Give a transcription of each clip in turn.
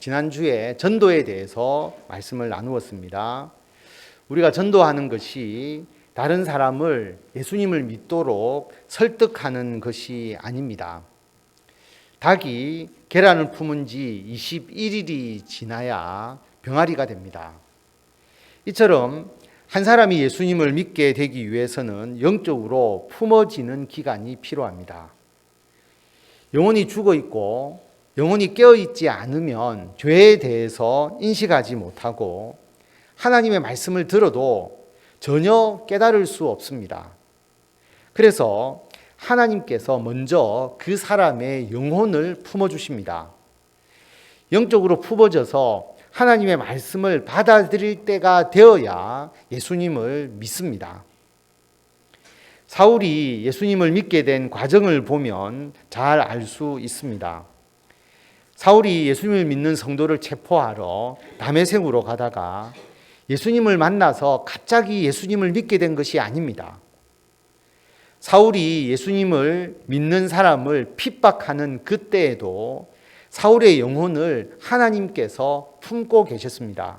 지난주에 전도에 대해서 말씀을 나누었습니다. 우리가 전도하는 것이 다른 사람을 예수님을 믿도록 설득하는 것이 아닙니다. 닭이 계란을 품은 지 21일이 지나야 병아리가 됩니다. 이처럼 한 사람이 예수님을 믿게 되기 위해서는 영적으로 품어지는 기간이 필요합니다. 영혼이 죽어 있고 영혼이 깨어있지 않으면 죄에 대해서 인식하지 못하고 하나님의 말씀을 들어도 전혀 깨달을 수 없습니다. 그래서 하나님께서 먼저 그 사람의 영혼을 품어주십니다. 영적으로 품어져서 하나님의 말씀을 받아들일 때가 되어야 예수님을 믿습니다. 사울이 예수님을 믿게 된 과정을 보면 잘 알 수 있습니다. 사울이 예수님을 믿는 성도를 체포하러 다메섹으로 가다가 예수님을 만나서 갑자기 예수님을 믿게 된 것이 아닙니다. 사울이 예수님을 믿는 사람을 핍박하는 그때에도 사울의 영혼을 하나님께서 품고 계셨습니다.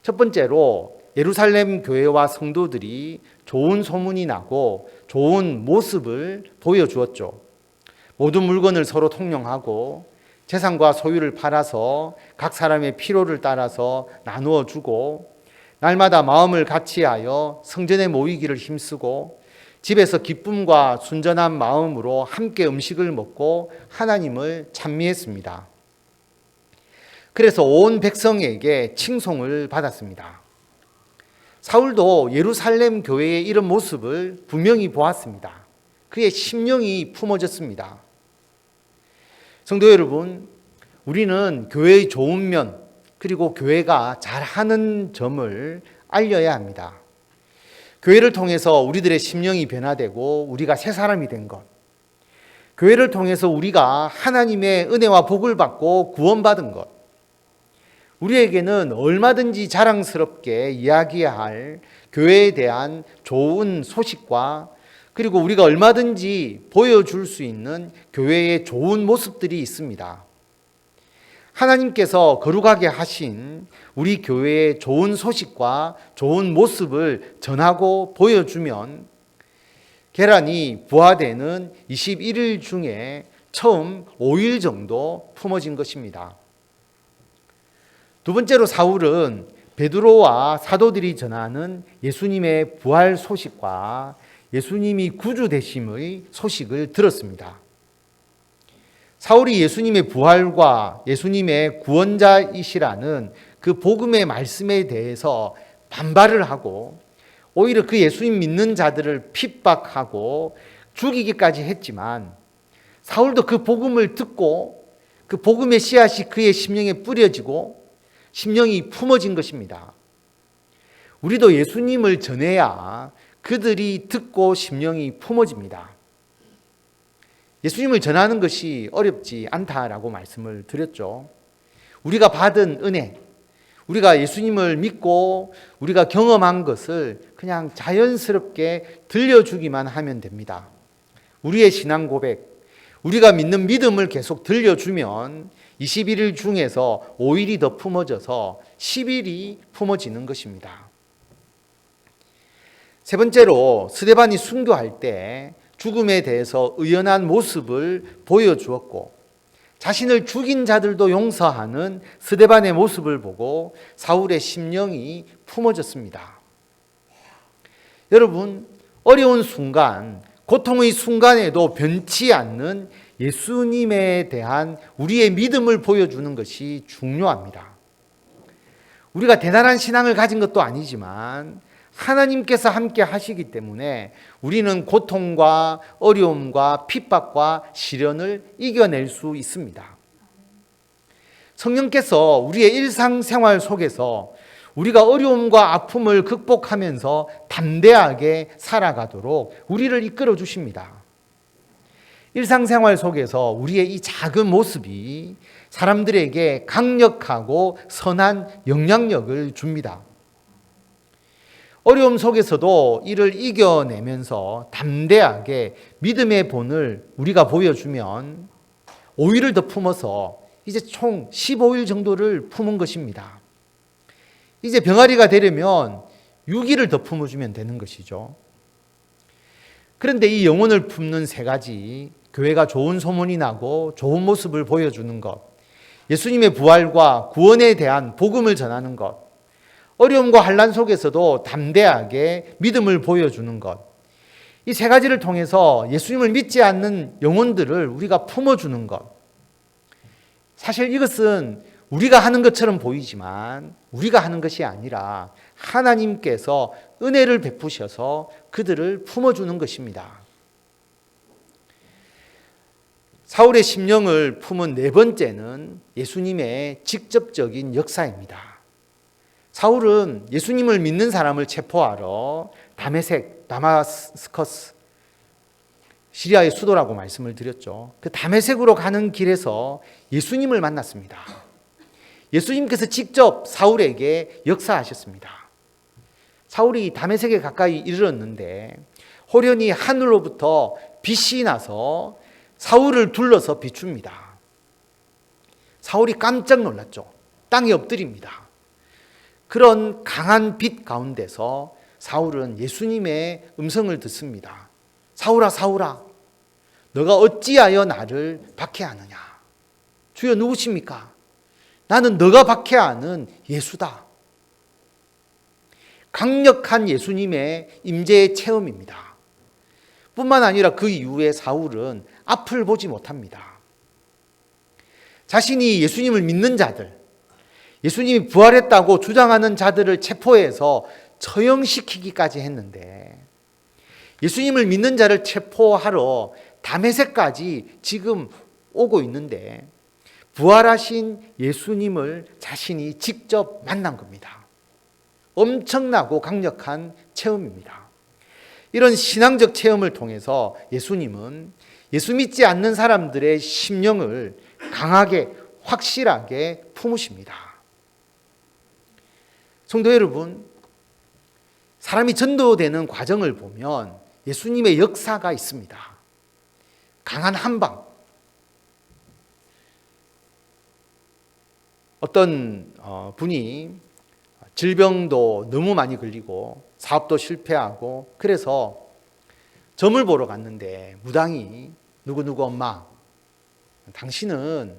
첫 번째로 예루살렘 교회와 성도들이 좋은 소문이 나고 좋은 모습을 보여주었죠. 모든 물건을 서로 통용하고 재산과 소유를 팔아서 각 사람의 필요를 따라서 나누어 주고 날마다 마음을 같이하여 성전에 모이기를 힘쓰고 집에서 기쁨과 순전한 마음으로 함께 음식을 먹고 하나님을 찬미했습니다. 그래서 온 백성에게 칭송을 받았습니다. 사울도 예루살렘 교회의 이런 모습을 분명히 보았습니다. 그의 심령이 품어졌습니다. 성도 여러분, 우리는 교회의 좋은 면 그리고 교회가 잘하는 점을 알려야 합니다. 교회를 통해서 우리들의 심령이 변화되고 우리가 새 사람이 된 것, 교회를 통해서 우리가 하나님의 은혜와 복을 받고 구원받은 것, 우리에게는 얼마든지 자랑스럽게 이야기할 교회에 대한 좋은 소식과 그리고 우리가 얼마든지 보여줄 수 있는 교회의 좋은 모습들이 있습니다. 하나님께서 거룩하게 하신 우리 교회의 좋은 소식과 좋은 모습을 전하고 보여주면 계란이 부화되는 21일 중에 처음 5일 정도 품어진 것입니다. 두 번째로 사울은 베드로와 사도들이 전하는 예수님의 부활 소식과 예수님이 구주 되심의 소식을 들었습니다. 사울이 예수님의 부활과 예수님의 구원자이시라는 그 복음의 말씀에 대해서 반발을 하고 오히려 그 예수님 믿는 자들을 핍박하고 죽이기까지 했지만 사울도 그 복음을 듣고 그 복음의 씨앗이 그의 심령에 뿌려지고 심령이 품어진 것입니다. 우리도 예수님을 전해야 그들이 듣고 심령이 품어집니다. 예수님을 전하는 것이 어렵지 않다라고 말씀을 드렸죠. 우리가 받은 은혜, 우리가 예수님을 믿고 우리가 경험한 것을 그냥 자연스럽게 들려주기만 하면 됩니다. 우리의 신앙 고백, 우리가 믿는 믿음을 계속 들려주면 21일 중에서 5일이 더 품어져서 10일이 품어지는 것입니다. 세 번째로 스데반이 순교할 때 죽음에 대해서 의연한 모습을 보여주었고 자신을 죽인 자들도 용서하는 스데반의 모습을 보고 사울의 심령이 품어졌습니다. 여러분, 어려운 순간, 고통의 순간에도 변치 않는 예수님에 대한 우리의 믿음을 보여주는 것이 중요합니다. 우리가 대단한 신앙을 가진 것도 아니지만 하나님께서 함께 하시기 때문에 우리는 고통과 어려움과 핍박과 시련을 이겨낼 수 있습니다. 성령께서 우리의 일상생활 속에서 우리가 어려움과 아픔을 극복하면서 담대하게 살아가도록 우리를 이끌어 주십니다. 일상생활 속에서 우리의 이 작은 모습이 사람들에게 강력하고 선한 영향력을 줍니다. 어려움 속에서도 이를 이겨내면서 담대하게 믿음의 본을 우리가 보여주면 오히려 더 품어서 이제 총 15일 정도를 품은 것입니다. 이제 병아리가 되려면 6일을 더 품어주면 되는 것이죠. 그런데 이 영혼을 품는 세 가지, 교회가 좋은 소문이 나고 좋은 모습을 보여주는 것, 예수님의 부활과 구원에 대한 복음을 전하는 것, 어려움과 환난 속에서도 담대하게 믿음을 보여주는 것, 이 세 가지를 통해서 예수님을 믿지 않는 영혼들을 우리가 품어주는 것. 사실 이것은 우리가 하는 것처럼 보이지만 우리가 하는 것이 아니라 하나님께서 은혜를 베푸셔서 그들을 품어주는 것입니다. 사울의 심령을 품은 네 번째는 예수님의 직접적인 역사입니다. 사울은 예수님을 믿는 사람을 체포하러 다마스커스, 시리아의 수도라고 말씀을 드렸죠. 그 다메섹으로 가는 길에서 예수님을 만났습니다. 예수님께서 직접 사울에게 역사하셨습니다. 사울이 다메섹에 가까이 이르렀는데 호련히 하늘로부터 빛이 나서 사울을 둘러서 비춥니다. 사울이 깜짝 놀랐죠. 땅에 엎드립니다. 그런 강한 빛 가운데서 사울은 예수님의 음성을 듣습니다. 사울아, 사울아, 너가 어찌하여 나를 박해하느냐? 주여, 누구십니까? 나는 너가 박해하는 예수다. 강력한 예수님의 임재의 체험입니다. 뿐만 아니라 그 이후에 사울은 앞을 보지 못합니다. 자신이 예수님을 믿는 자들, 예수님이 부활했다고 주장하는 자들을 체포해서 처형시키기까지 했는데, 예수님을 믿는 자를 체포하러 다메섹까지 지금 오고 있는데 부활하신 예수님을 자신이 직접 만난 겁니다. 엄청나고 강력한 체험입니다. 이런 신앙적 체험을 통해서 예수님은 예수 믿지 않는 사람들의 심령을 강하게 확실하게 품으십니다. 성도 여러분, 사람이 전도되는 과정을 보면 예수님의 역사가 있습니다. 강한 한방. 어떤 분이 질병도 너무 많이 걸리고 사업도 실패하고 그래서 점을 보러 갔는데 무당이 누구누구 엄마, 당신은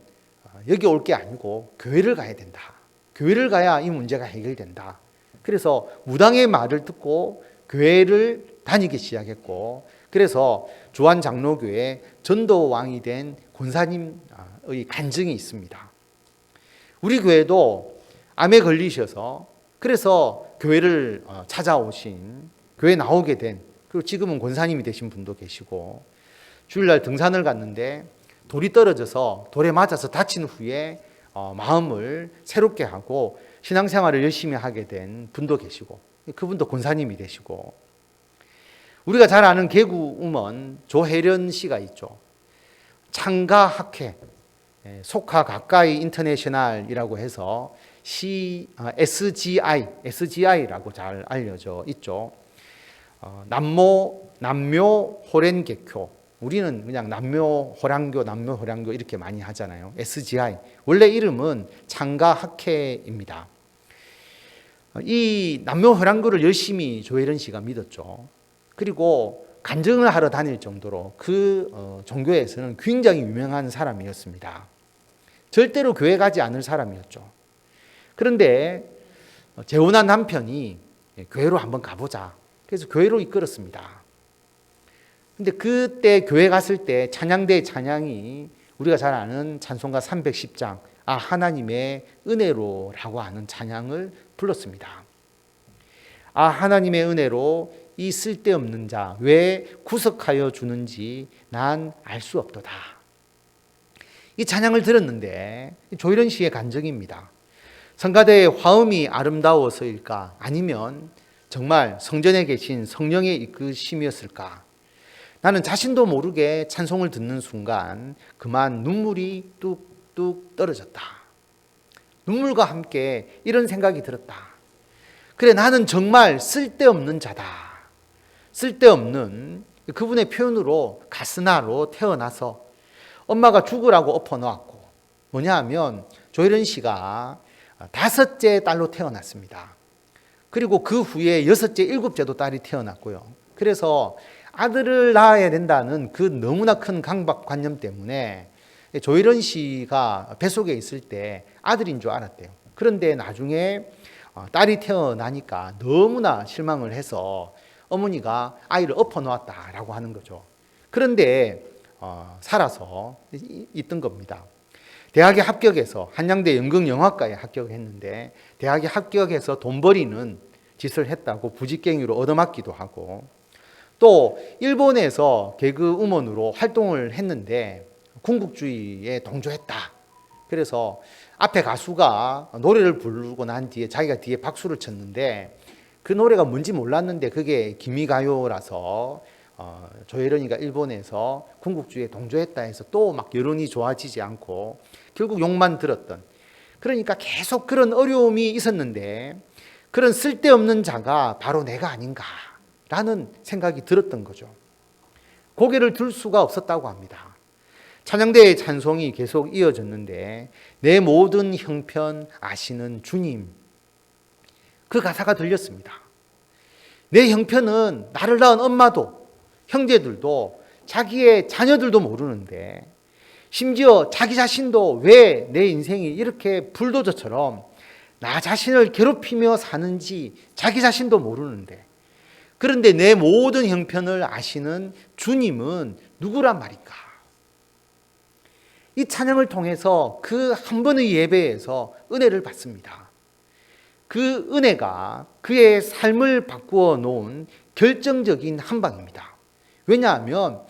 여기 올 게 아니고 교회를 가야 된다. 교회를 가야 이 문제가 해결된다. 그래서 무당의 말을 듣고 교회를 다니기 시작했고, 그래서 주안장로교회 전도왕이 된 권사님의 간증이 있습니다. 우리 교회도 암에 걸리셔서 그래서 교회를 찾아오신, 교회 나오게 된, 그리고 지금은 권사님이 되신 분도 계시고, 주일날 등산을 갔는데 돌이 떨어져서 돌에 맞아서 다친 후에 마음을 새롭게 하고 신앙생활을 열심히 하게 된 분도 계시고, 그분도 권사님이 되시고, 우리가 잘 아는 개구 음원 조혜련 씨가 있죠. 창가학회, 속하 가까이 인터내셔널이라고 해서 SGI라고 잘 알려져 있죠. 남묘 호랭개교, 우리는 그냥 남묘호랑교 이렇게 많이 하잖아요. SGI, 원래 이름은 창가학회입니다. 이 남묘호랑교를 열심히 조혜련 씨가 믿었죠. 그리고 간증을 하러 다닐 정도로 그 종교에서는 굉장히 유명한 사람이었습니다. 절대로 교회 가지 않을 사람이었죠. 그런데 재혼한 남편이 교회로 한번 가보자. 그래서 교회로 이끌었습니다. 근데 그때 교회 갔을 때 찬양대의 찬양이 우리가 잘 아는 찬송가 310장, 하나님의 은혜로라고 하는 찬양을 불렀습니다. 하나님의 은혜로 이 쓸데없는 자 왜 구속하여 주는지 난 알 수 없도다. 이 찬양을 들었는데 조혜련 씨의 간증입니다. 성가대의 화음이 아름다워서일까? 아니면 정말 성전에 계신 성령의 이끄심이었을까? 나는 자신도 모르게 찬송을 듣는 순간 그만 눈물이 뚝뚝 떨어졌다. 눈물과 함께 이런 생각이 들었다. 그래, 나는 정말 쓸데없는 자다. 쓸데없는, 그분의 표현으로 가스나로 태어나서 엄마가 죽으라고 엎어놓았고 뭐냐 하면 조혜련 씨가 5째 딸로 태어났습니다. 그리고 그 후에 6째, 7째도 딸이 태어났고요. 그래서 아들을 낳아야 된다는 그 너무나 큰 강박관념 때문에 조혜련 씨가 뱃속에 있을 때 아들인 줄 알았대요. 그런데 나중에 딸이 태어나니까 너무나 실망을 해서 어머니가 아이를 엎어놓았다라고 하는 거죠. 그런데 살아서 있던 겁니다. 대학에 합격해서 한양대 연극영화과에 합격했는데 대학에 합격해서 돈 버리는 짓을 했다고 부직갱이로 얻어맞기도 하고, 또 일본에서 개그우먼으로 활동을 했는데 군국주의에 동조했다. 그래서 앞에 가수가 노래를 부르고 난 뒤에 자기가 뒤에 박수를 쳤는데 그 노래가 뭔지 몰랐는데 그게 기미가요라서 조혜련이가 일본에서 군국주의에 동조했다 해서 또 막 여론이 좋아지지 않고 결국 욕만 들었던, 그러니까 계속 그런 어려움이 있었는데 그런 쓸데없는 자가 바로 내가 아닌가라는 생각이 들었던 거죠. 고개를 들 수가 없었다고 합니다. 찬양대의 찬송이 계속 이어졌는데 내 모든 형편 아시는 주님, 그 가사가 들렸습니다. 내 형편은 나를 낳은 엄마도 형제들도 자기의 자녀들도 모르는데 심지어 자기 자신도 왜 내 인생이 이렇게 불도저처럼 나 자신을 괴롭히며 사는지 자기 자신도 모르는데, 그런데 내 모든 형편을 아시는 주님은 누구란 말인가? 이 찬양을 통해서 그 한 번의 예배에서 은혜를 받습니다. 그 은혜가 그의 삶을 바꾸어 놓은 결정적인 한 방입니다. 왜냐하면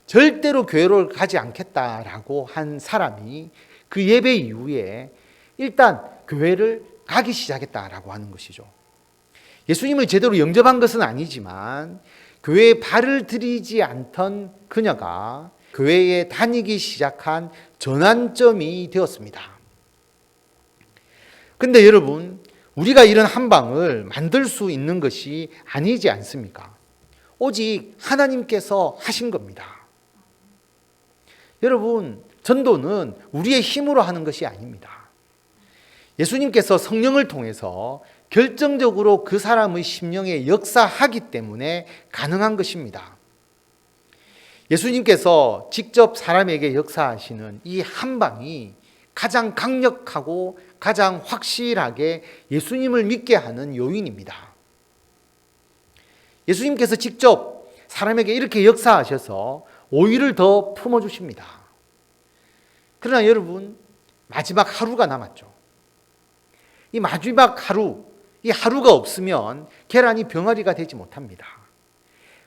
절대로 교회를 가지 않겠다라고 한 사람이 그 예배 이후에 일단 교회를 가기 시작했다라고 하는 것이죠. 예수님을 제대로 영접한 것은 아니지만 교회에 발을 들이지 않던 그녀가 교회에 다니기 시작한 전환점이 되었습니다. 근데 여러분, 우리가 이런 한방을 만들 수 있는 것이 아니지 않습니까? 오직 하나님께서 하신 겁니다. 여러분, 전도는 우리의 힘으로 하는 것이 아닙니다. 예수님께서 성령을 통해서 결정적으로 그 사람의 심령에 역사하기 때문에 가능한 것입니다. 예수님께서 직접 사람에게 역사하시는 이 한방이 가장 강력하고 가장 확실하게 예수님을 믿게 하는 요인입니다. 예수님께서 직접 사람에게 이렇게 역사하셔서 오히려 더 품어주십니다. 그러나 여러분, 마지막 하루가 남았죠. 이 마지막 하루, 이 하루가 없으면 계란이 병아리가 되지 못합니다.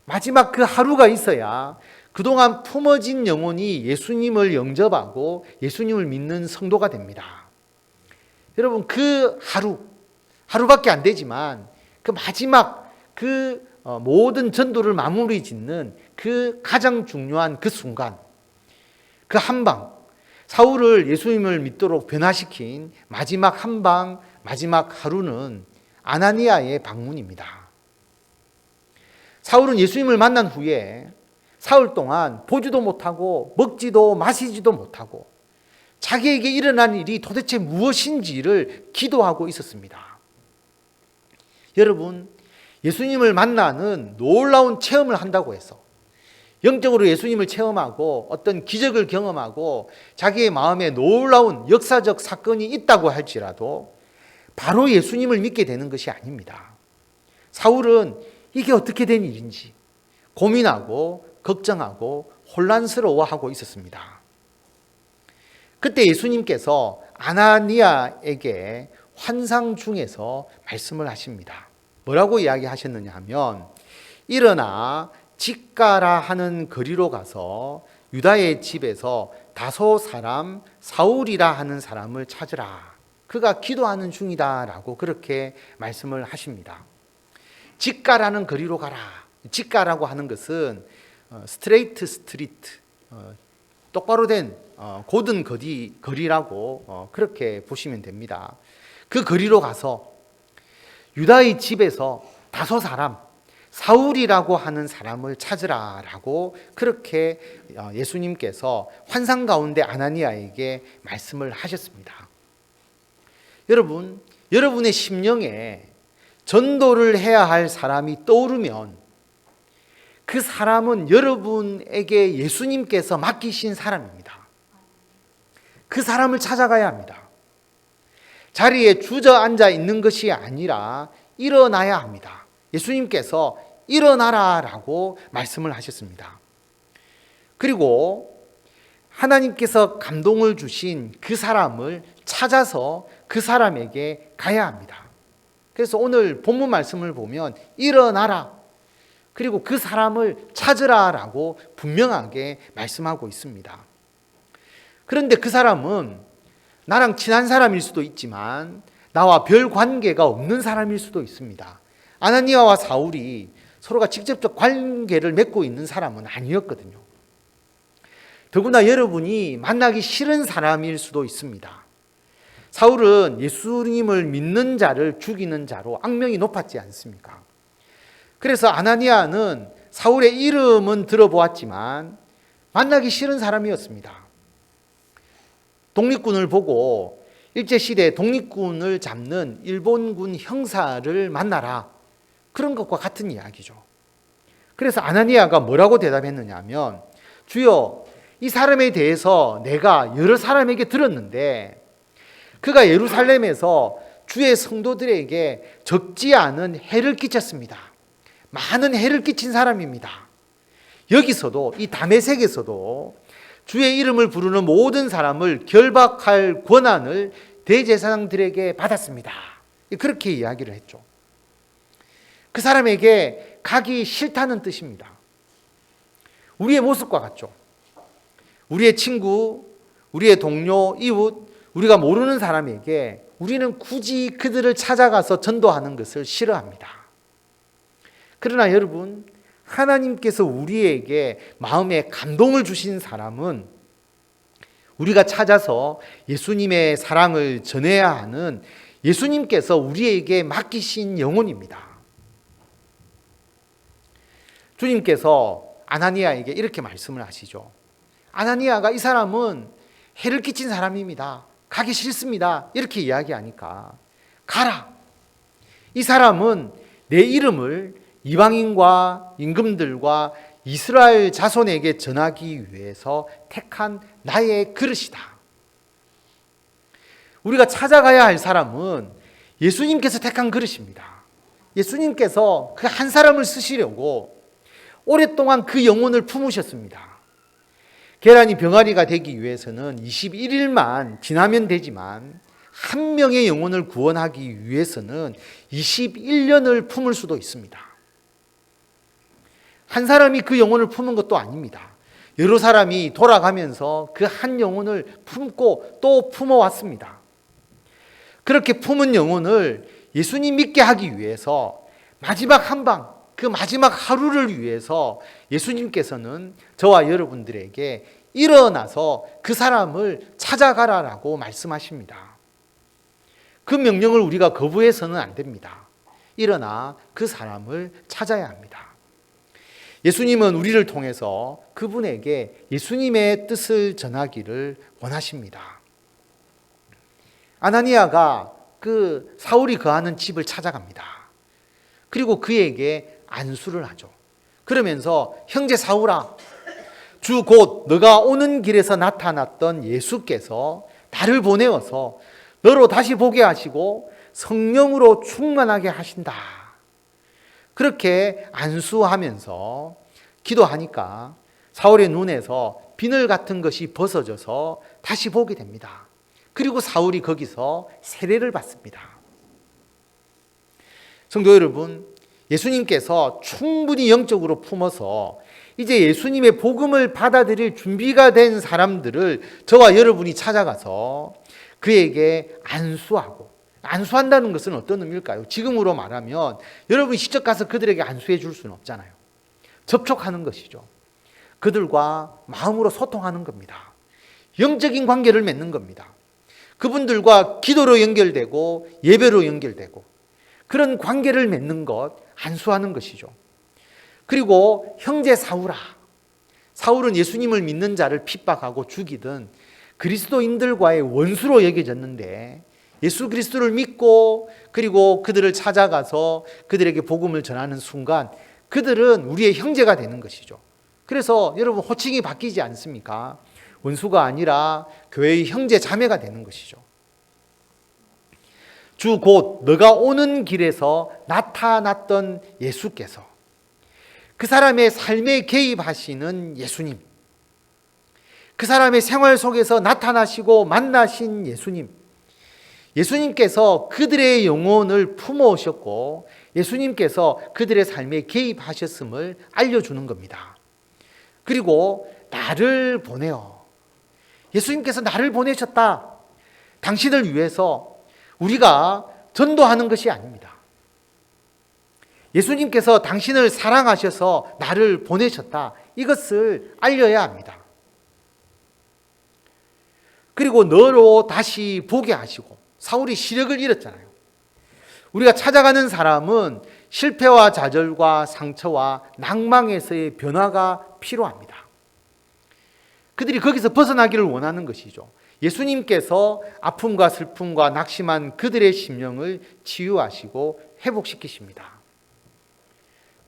마지막 그 하루가 있어야 그동안 품어진 영혼이 예수님을 영접하고 예수님을 믿는 성도가 됩니다. 여러분, 그 하루밖에 안 되지만 그 마지막 그 모든 전도를 마무리 짓는 그 가장 중요한 그 순간, 그 한방, 사울을 예수님을 믿도록 변화시킨 마지막 한방, 마지막 하루는 아나니아의 방문입니다. 사울은 예수님을 만난 후에 사흘 동안 보지도 못하고 먹지도 마시지도 못하고 자기에게 일어난 일이 도대체 무엇인지를 기도하고 있었습니다. 여러분, 예수님을 만나는 놀라운 체험을 한다고 해서, 영적으로 예수님을 체험하고 어떤 기적을 경험하고 자기의 마음에 놀라운 역사적 사건이 있다고 할지라도 바로 예수님을 믿게 되는 것이 아닙니다. 사울은 이게 어떻게 된 일인지 고민하고 걱정하고 혼란스러워하고 있었습니다. 그때 예수님께서 아나니아에게 환상 중에서 말씀을 하십니다. 뭐라고 이야기하셨느냐 하면, 일어나 직가라 하는 거리로 가서 유다의 집에서 다소 사람 사울이라 하는 사람을 찾으라. 그가 기도하는 중이다 라고 그렇게 말씀을 하십니다. 직가라는 거리로 가라. 직가라고 하는 것은 스트레이트 스트리트, 똑바로 된 고든 거리라고 그렇게 보시면 됩니다. 그 거리로 가서 유다의 집에서 다소 사람, 사울이라고 하는 사람을 찾으라라고 그렇게 예수님께서 환상 가운데 아나니아에게 말씀을 하셨습니다. 여러분, 여러분의 심령에 전도를 해야 할 사람이 떠오르면 그 사람은 여러분에게 예수님께서 맡기신 사람입니다. 그 사람을 찾아가야 합니다. 자리에 주저앉아 있는 것이 아니라 일어나야 합니다. 예수님께서 일어나라라고 말씀을 하셨습니다. 그리고 하나님께서 감동을 주신 그 사람을 찾아서 그 사람에게 가야 합니다. 그래서 오늘 본문 말씀을 보면 일어나라, 그리고 그 사람을 찾으라라고 분명하게 말씀하고 있습니다. 그런데 그 사람은 나랑 친한 사람일 수도 있지만 나와 별 관계가 없는 사람일 수도 있습니다. 아나니아와 사울이 서로가 직접적 관계를 맺고 있는 사람은 아니었거든요. 더구나 여러분이 만나기 싫은 사람일 수도 있습니다. 사울은 예수님을 믿는 자를 죽이는 자로 악명이 높았지 않습니까? 그래서 아나니아는 사울의 이름은 들어보았지만 만나기 싫은 사람이었습니다. 독립군을 보고 일제시대 독립군을 잡는 일본군 형사를 만나라, 그런 것과 같은 이야기죠. 그래서 아나니아가 뭐라고 대답했느냐 하면, 주여, 이 사람에 대해서 내가 여러 사람에게 들었는데 그가 예루살렘에서 주의 성도들에게 적지 않은 해를 끼쳤습니다. 많은 해를 끼친 사람입니다. 여기서도, 이 다메섹에서도 주의 이름을 부르는 모든 사람을 결박할 권한을 대제사장들에게 받았습니다. 그렇게 이야기를 했죠. 그 사람에게 가기 싫다는 뜻입니다. 우리의 모습과 같죠. 우리의 친구, 우리의 동료, 이웃, 우리가 모르는 사람에게 우리는 굳이 그들을 찾아가서 전도하는 것을 싫어합니다. 그러나 여러분, 하나님께서 우리에게 마음에 감동을 주신 사람은 우리가 찾아서 예수님의 사랑을 전해야 하는 예수님께서 우리에게 맡기신 영혼입니다. 주님께서 아나니아에게 이렇게 말씀을 하시죠. 아나니아가 이 사람은 해를 끼친 사람입니다. 가기 싫습니다. 이렇게 이야기하니까 가라. 이 사람은 내 이름을 이방인과 임금들과 이스라엘 자손에게 전하기 위해서 택한 나의 그릇이다. 우리가 찾아가야 할 사람은 예수님께서 택한 그릇입니다. 예수님께서 그 한 사람을 쓰시려고 오랫동안 그 영혼을 품으셨습니다. 계란이 병아리가 되기 위해서는 21일만 지나면 되지만 한 명의 영혼을 구원하기 위해서는 21년을 품을 수도 있습니다. 한 사람이 그 영혼을 품은 것도 아닙니다. 여러 사람이 돌아가면서 그 한 영혼을 품고 또 품어왔습니다. 그렇게 품은 영혼을 예수님 믿게 하기 위해서 마지막 한 방, 그 마지막 하루를 위해서 예수님께서는 저와 여러분들에게 일어나서 그 사람을 찾아가라라고 말씀하십니다. 그 명령을 우리가 거부해서는 안 됩니다. 일어나 그 사람을 찾아야 합니다. 예수님은 우리를 통해서 그분에게 예수님의 뜻을 전하기를 원하십니다. 아나니아가 그 사울이 거하는 집을 찾아갑니다. 그리고 그에게 안수를 하죠. 그러면서 형제 사울아, 주 곧 너가 오는 길에서 나타났던 예수께서 나를 보내어서 너로 다시 보게 하시고 성령으로 충만하게 하신다. 그렇게 안수하면서 기도하니까 사울의 눈에서 비늘 같은 것이 벗어져서 다시 보게 됩니다. 그리고 사울이 거기서 세례를 받습니다. 성도 여러분, 예수님께서 충분히 영적으로 품어서 이제 예수님의 복음을 받아들일 준비가 된 사람들을 저와 여러분이 찾아가서 그에게 안수하고, 안수한다는 것은 어떤 의미일까요? 지금으로 말하면 여러분이 직접 가서 그들에게 안수해 줄 수는 없잖아요. 접촉하는 것이죠. 그들과 마음으로 소통하는 겁니다. 영적인 관계를 맺는 겁니다. 그분들과 기도로 연결되고 예배로 연결되고 그런 관계를 맺는 것, 안수하는 것이죠. 그리고 형제 사울아. 사울은 예수님을 믿는 자를 핍박하고 죽이던 그리스도인들과의 원수로 여겨졌는데 예수 그리스도를 믿고 그리고 그들을 찾아가서 그들에게 복음을 전하는 순간 그들은 우리의 형제가 되는 것이죠. 그래서 여러분 호칭이 바뀌지 않습니까? 원수가 아니라 교회의 형제 자매가 되는 것이죠. 주 곧 너가 오는 길에서 나타났던 예수께서, 그 사람의 삶에 개입하시는 예수님, 그 사람의 생활 속에서 나타나시고 만나신 예수님, 예수님께서 그들의 영혼을 품어오셨고 예수님께서 그들의 삶에 개입하셨음을 알려주는 겁니다. 그리고 나를 보내어, 예수님께서 나를 보내셨다. 당신을 위해서 우리가 전도하는 것이 아닙니다. 예수님께서 당신을 사랑하셔서 나를 보내셨다. 이것을 알려야 합니다. 그리고 너로 다시 보게 하시고, 사울이 시력을 잃었잖아요. 우리가 찾아가는 사람은 실패와 좌절과 상처와 낭망에서의 변화가 필요합니다. 그들이 거기서 벗어나기를 원하는 것이죠. 예수님께서 아픔과 슬픔과 낙심한 그들의 심령을 치유하시고 회복시키십니다.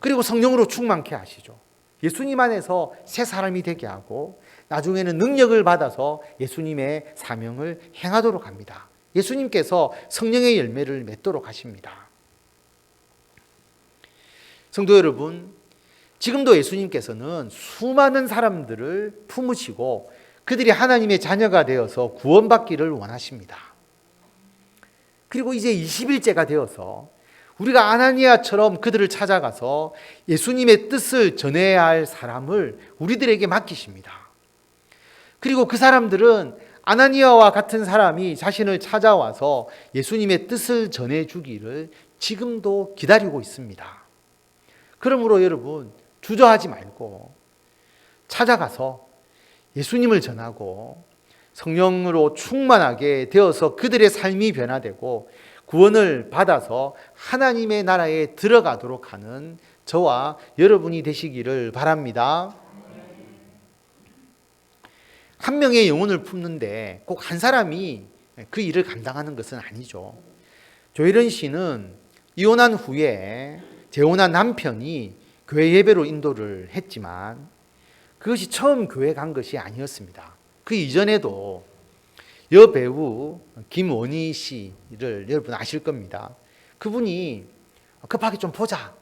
그리고 성령으로 충만케 하시죠. 예수님 안에서 새 사람이 되게 하고 나중에는 능력을 받아서 예수님의 사명을 행하도록 합니다. 예수님께서 성령의 열매를 맺도록 하십니다. 성도 여러분, 지금도 예수님께서는 수많은 사람들을 품으시고 그들이 하나님의 자녀가 되어서 구원받기를 원하십니다. 그리고 이제 21세가 되어서 우리가 아나니아처럼 그들을 찾아가서 예수님의 뜻을 전해야 할 사람을 우리들에게 맡기십니다. 그리고 그 사람들은 아나니아와 같은 사람이 자신을 찾아와서 예수님의 뜻을 전해주기를 지금도 기다리고 있습니다. 그러므로 여러분, 주저하지 말고 찾아가서 예수님을 전하고 성령으로 충만하게 되어서 그들의 삶이 변화되고 구원을 받아서 하나님의 나라에 들어가도록 하는 저와 여러분이 되시기를 바랍니다. 한 명의 영혼을 품는데 꼭 한 사람이 그 일을 감당하는 것은 아니죠. 조혜련 씨는 이혼한 후에 재혼한 남편이 교회 예배로 인도를 했지만 그것이 처음 교회 간 것이 아니었습니다. 그 이전에도 여배우 김원희 씨를 여러분 아실 겁니다. 그분이 급하게 좀 보자.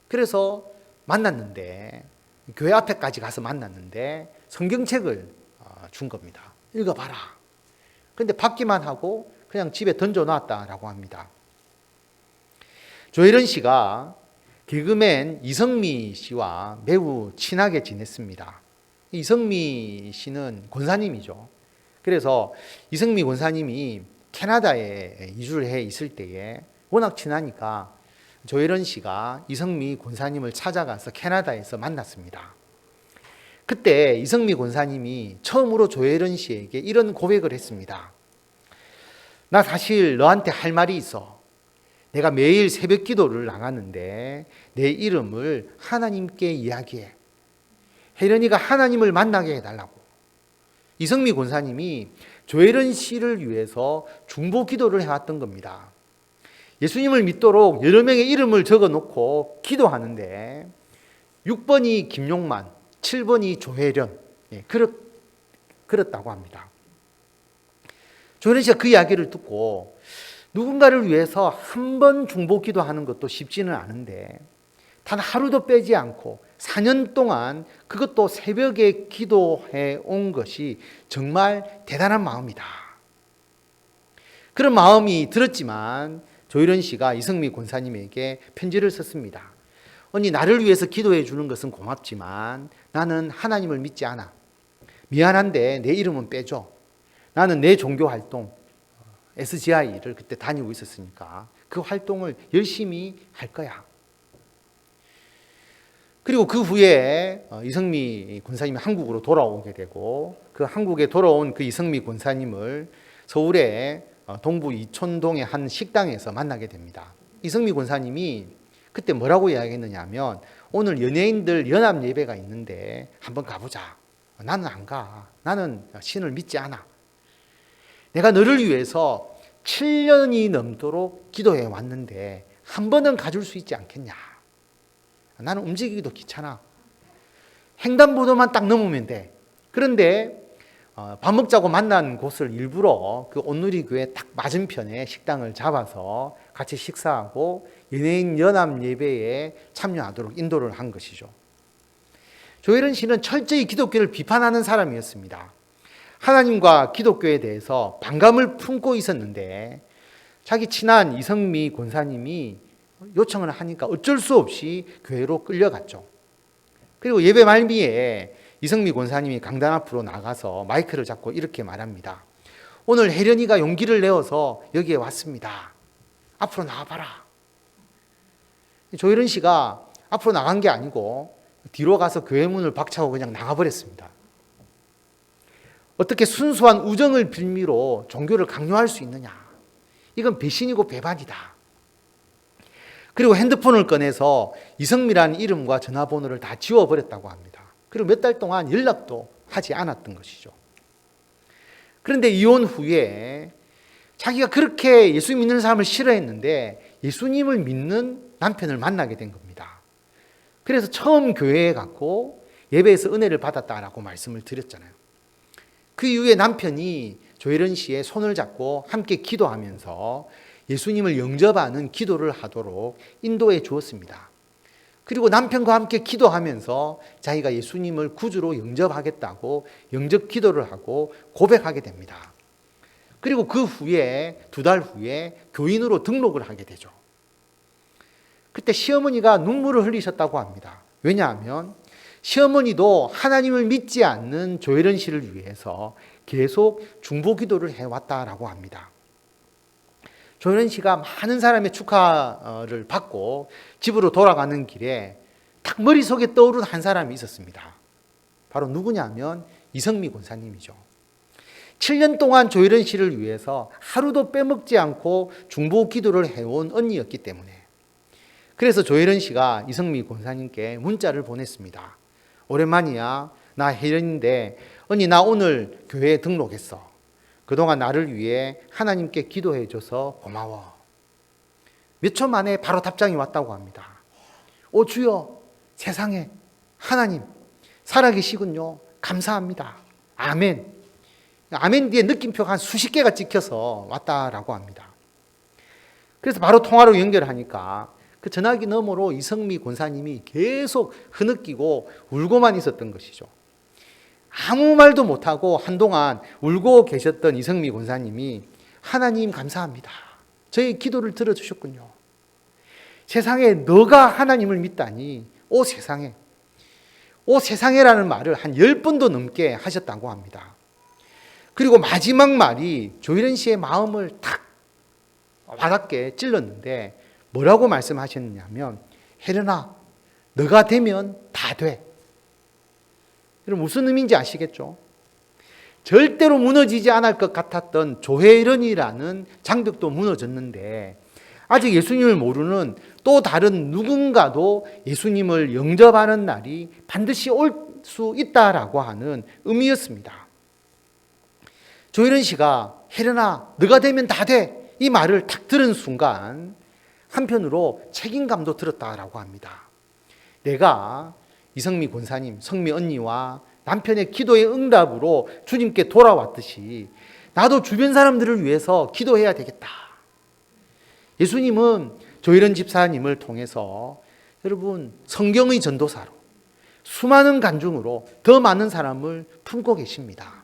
그래서 만났는데 교회 앞에까지 가서 만났는데 성경책을 준 겁니다. 읽어봐라. 그런데 받기만 하고 그냥 집에 던져놨다라고 합니다. 조혜련 씨가 개그맨 이성미 씨와 매우 친하게 지냈습니다. 이성미 씨는 권사님이죠. 그래서 이성미 권사님이 캐나다에 이주를 해 있을 때에 워낙 친하니까 조혜련 씨가 이성미 권사님을 찾아가서 캐나다에서 만났습니다. 그때 이성미 권사님이 처음으로 조혜련 씨에게 이런 고백을 했습니다. 나 사실 너한테 할 말이 있어. 내가 매일 새벽 기도를 나가는데 내 이름을 하나님께 이야기해. 혜련이가 하나님을 만나게 해달라고. 이성미 권사님이 조혜련 씨를 위해서 중보 기도를 해왔던 겁니다. 예수님을 믿도록 여러 명의 이름을 적어놓고 기도하는데 6번이 김용만, 7번이 조혜련, 그렇다고 합니다. 조혜련 씨가 그 이야기를 듣고 누군가를 위해서 한 번 중보 기도하는 것도 쉽지는 않은데 단 하루도 빼지 않고 4년 동안 그것도 새벽에 기도해 온 것이 정말 대단한 마음이다. 그런 마음이 들었지만 조혜련 씨가 이성미 권사님에게 편지를 썼습니다. 언니, 나를 위해서 기도해 주는 것은 고맙지만 나는 하나님을 믿지 않아. 미안한데 내 이름은 빼줘. 나는 내 종교 활동 SGI를 그때 다니고 있었으니까 그 활동을 열심히 할 거야. 그리고 그 후에 이성미 권사님이 한국으로 돌아오게 되고 그 한국에 돌아온 그 이성미 권사님을 서울의 동부 이촌동의 한 식당에서 만나게 됩니다. 이성미 권사님이 그때 뭐라고 이야기했느냐 하면 오늘 연예인들 연합 예배가 있는데 한번 가보자. 나는 안 가. 나는 신을 믿지 않아. 내가 너를 위해서 7년이 넘도록 기도해 왔는데 한 번은 가줄 수 있지 않겠냐. 나는 움직이기도 귀찮아. 횡단보도만 딱 넘으면 돼. 그런데 밥 먹자고 만난 곳을 일부러 그 온누리교회 딱 맞은편에 식당을 잡아서 같이 식사하고 연예인 연합 예배에 참여하도록 인도를 한 것이죠. 조혜련 씨는 철저히 기독교를 비판하는 사람이었습니다. 하나님과 기독교에 대해서 반감을 품고 있었는데 자기 친한 이성미 권사님이 요청을 하니까 어쩔 수 없이 교회로 끌려갔죠. 그리고 예배 말미에 이성미 권사님이 강단 앞으로 나가서 마이크를 잡고 이렇게 말합니다. 오늘 혜련이가 용기를 내어서 여기에 왔습니다. 앞으로 나와봐라. 조혜련 씨가 앞으로 나간 게 아니고 뒤로 가서 교회 문을 박차고 그냥 나가버렸습니다. 어떻게 순수한 우정을 빌미로 종교를 강요할 수 있느냐. 이건 배신이고 배반이다. 그리고 핸드폰을 꺼내서 이성미라는 이름과 전화번호를 다 지워버렸다고 합니다. 그리고 몇 달 동안 연락도 하지 않았던 것이죠. 그런데 이혼 후에 자기가 그렇게 예수 믿는 사람을 싫어했는데 예수님을 믿는 남편을 만나게 된 겁니다. 그래서 처음 교회에 갔고 예배에서 은혜를 받았다라고 말씀을 드렸잖아요. 그 이후에 남편이 조혜련 씨의 손을 잡고 함께 기도하면서 예수님을 영접하는 기도를 하도록 인도해 주었습니다. 그리고 남편과 함께 기도하면서 자기가 예수님을 구주로 영접하겠다고 영접 기도를 하고 고백하게 됩니다. 그리고 그 후에 2달 후에 교인으로 등록을 하게 되죠. 그때 시어머니가 눈물을 흘리셨다고 합니다. 왜냐하면 시어머니도 하나님을 믿지 않는 조혜련 씨를 위해서 계속 중보 기도를 해왔다라고 합니다. 조혜련 씨가 많은 사람의 축하를 받고 집으로 돌아가는 길에 딱 머릿속에 떠오른 한 사람이 있었습니다. 바로 누구냐면 이성미 권사님이죠. 7년 동안 조혜련 씨를 위해서 하루도 빼먹지 않고 중보 기도를 해온 언니였기 때문에 그래서 조혜련 씨가 이성미 권사님께 문자를 보냈습니다. 오랜만이야. 나 혜련인데 언니 나 오늘 교회에 등록했어. 그동안 나를 위해 하나님께 기도해 줘서 고마워. 몇 초 만에 바로 답장이 왔다고 합니다. 오 주여 세상에 하나님 살아계시군요. 감사합니다. 아멘. 아멘 뒤에 느낌표가 한 수십 개가 찍혀서 왔다라고 합니다. 그래서 바로 통화로 연결하니까 그 전화기 너머로 이성미 권사님이 계속 흐느끼고 울고만 있었던 것이죠. 아무 말도 못하고 한동안 울고 계셨던 이성미 권사님이 하나님 감사합니다. 저희 기도를 들어주셨군요. 세상에 너가 하나님을 믿다니 오 세상에. 오 세상에라는 말을 한 10번도 넘게 하셨다고 합니다. 그리고 마지막 말이 조혜련 씨의 마음을 탁 와닿게 찔렀는데 뭐라고 말씀하셨느냐면 혜련아 너가 되면 다 돼. 여러분 무슨 의미인지 아시겠죠? 절대로 무너지지 않을 것 같았던 조혜련이라는 장벽도 무너졌는데 아직 예수님을 모르는 또 다른 누군가도 예수님을 영접하는 날이 반드시 올 수 있다라고 하는 의미였습니다. 조혜련 씨가 혜련아 너가 되면 다 돼. 이 말을 딱 들은 순간 한편으로 책임감도 들었다라고 합니다. 내가 이성미 권사님, 성미 언니와 남편의 기도의 응답으로 주님께 돌아왔듯이 나도 주변 사람들을 위해서 기도해야 되겠다. 예수님은 조혜련 집사님을 통해서 여러분 성경의 전도사로 수많은 간증으로 더 많은 사람을 품고 계십니다.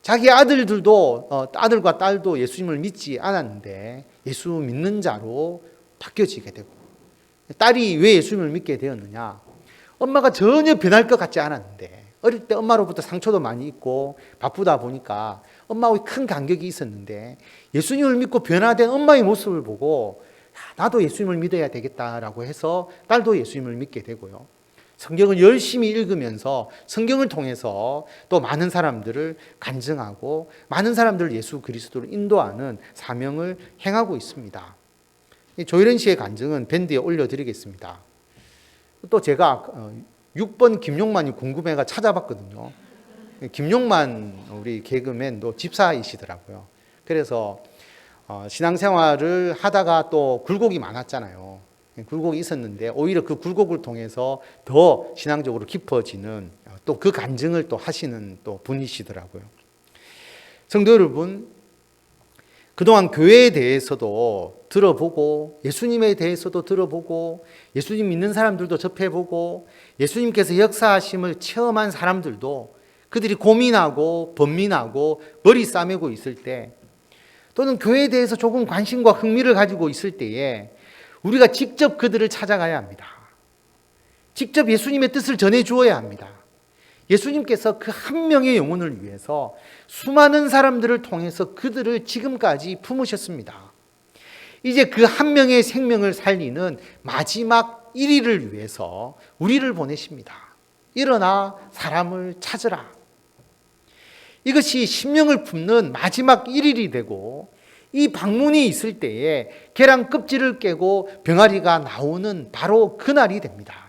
자기 아들과 딸도 예수님을 믿지 않았는데 예수 믿는 자로 바뀌어지게 되고 딸이 왜 예수님을 믿게 되었느냐? 엄마가 전혀 변할 것 같지 않았는데 어릴 때 엄마로부터 상처도 많이 있고 바쁘다 보니까 엄마하고 큰 간격이 있었는데 예수님을 믿고 변화된 엄마의 모습을 보고 나도 예수님을 믿어야 되겠다라고 해서 딸도 예수님을 믿게 되고요. 성경을 열심히 읽으면서 성경을 통해서 또 많은 사람들을 간증하고 많은 사람들을 예수 그리스도로 인도하는 사명을 행하고 있습니다. 이 조혜련 씨의 간증은 밴드에 올려드리겠습니다. 또 제가 6번 김용만이 궁금해가 찾아봤거든요. 김용만 우리 개그맨도 집사이시더라고요. 그래서 신앙생활을 하다가 또 굴곡이 많았잖아요. 굴곡이 있었는데 오히려 그 굴곡을 통해서 더 신앙적으로 깊어지는 또 그 간증을 또 하시는 또 분이시더라고요. 성도 여러분, 그동안 교회에 대해서도 들어보고 예수님에 대해서도 들어보고 예수님 믿는 사람들도 접해보고 예수님께서 역사하심을 체험한 사람들도 그들이 고민하고 번민하고 머리 싸매고 있을 때, 또는 교회에 대해서 조금 관심과 흥미를 가지고 있을 때에 우리가 직접 그들을 찾아가야 합니다. 직접 예수님의 뜻을 전해 주어야 합니다. 예수님께서 그 한 명의 영혼을 위해서 수많은 사람들을 통해서 그들을 지금까지 품으셨습니다. 이제 그 한 명의 생명을 살리는 마지막 1위를 위해서 우리를 보내십니다. 일어나 사람을 찾으라. 이것이 심령을 품는 마지막 1일이 되고, 이 방문이 있을 때에 계란 껍질을 깨고 병아리가 나오는 바로 그날이 됩니다.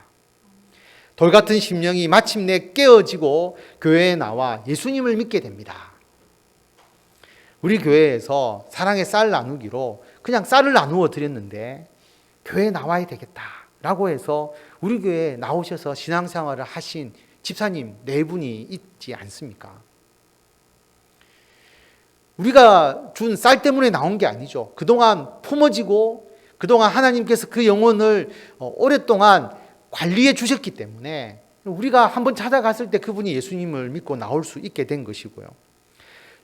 돌같은 심령이 마침내 깨어지고 교회에 나와 예수님을 믿게 됩니다. 우리 교회에서 사랑의 쌀 나누기로 그냥 쌀을 나누어 드렸는데, 교회에 나와야 되겠다라고 해서 우리 교회에 나오셔서 신앙생활을 하신 집사님 4분이 있지 않습니까? 우리가 준 쌀 때문에 나온 게 아니죠. 그동안 품어지고 그동안 하나님께서 그 영혼을 오랫동안 관리해 주셨기 때문에 우리가 한번 찾아갔을 때 그분이 예수님을 믿고 나올 수 있게 된 것이고요.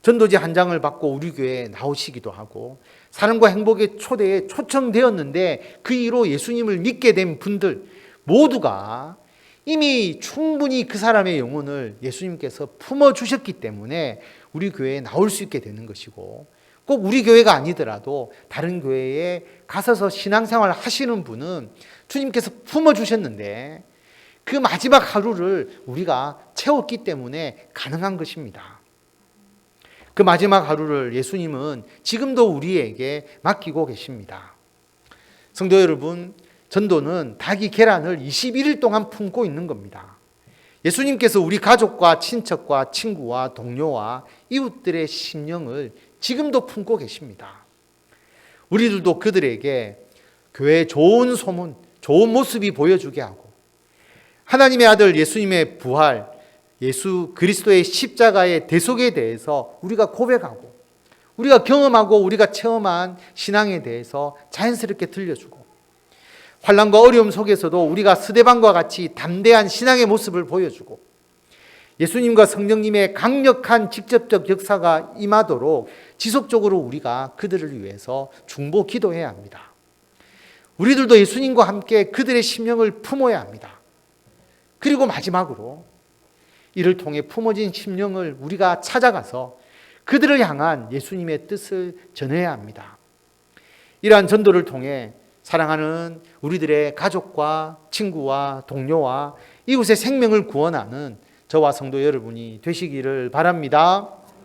전도지 한 장을 받고 우리 교회에 나오시기도 하고, 사랑과 행복의 초대에 초청되었는데 그 이후로 예수님을 믿게 된 분들 모두가 이미 충분히 그 사람의 영혼을 예수님께서 품어주셨기 때문에 우리 교회에 나올 수 있게 되는 것이고, 꼭 우리 교회가 아니더라도 다른 교회에 가셔서 신앙생활을 하시는 분은 주님께서 품어주셨는데 그 마지막 하루를 우리가 채웠기 때문에 가능한 것입니다. 그 마지막 하루를 예수님은 지금도 우리에게 맡기고 계십니다. 성도 여러분, 전도는 닭이 계란을 21일 동안 품고 있는 겁니다. 예수님께서 우리 가족과 친척과 친구와 동료와 이웃들의 심령을 지금도 품고 계십니다. 우리들도 그들에게 교회의 좋은 소문, 좋은 모습이 보여주게 하고, 하나님의 아들 예수님의 부활, 예수 그리스도의 십자가의 대속에 대해서 우리가 고백하고, 우리가 경험하고 우리가 체험한 신앙에 대해서 자연스럽게 들려주고, 환난과 어려움 속에서도 우리가 스데반과 같이 담대한 신앙의 모습을 보여주고, 예수님과 성령님의 강력한 직접적 역사가 임하도록 지속적으로 우리가 그들을 위해서 중보 기도해야 합니다. 우리들도 예수님과 함께 그들의 심령을 품어야 합니다. 그리고 마지막으로 이를 통해 품어진 심령을 우리가 찾아가서 그들을 향한 예수님의 뜻을 전해야 합니다. 이러한 전도를 통해 사랑하는 우리들의 가족과 친구와 동료와 이웃의 생명을 구원하는 저와 성도 여러분이 되시기를 바랍니다.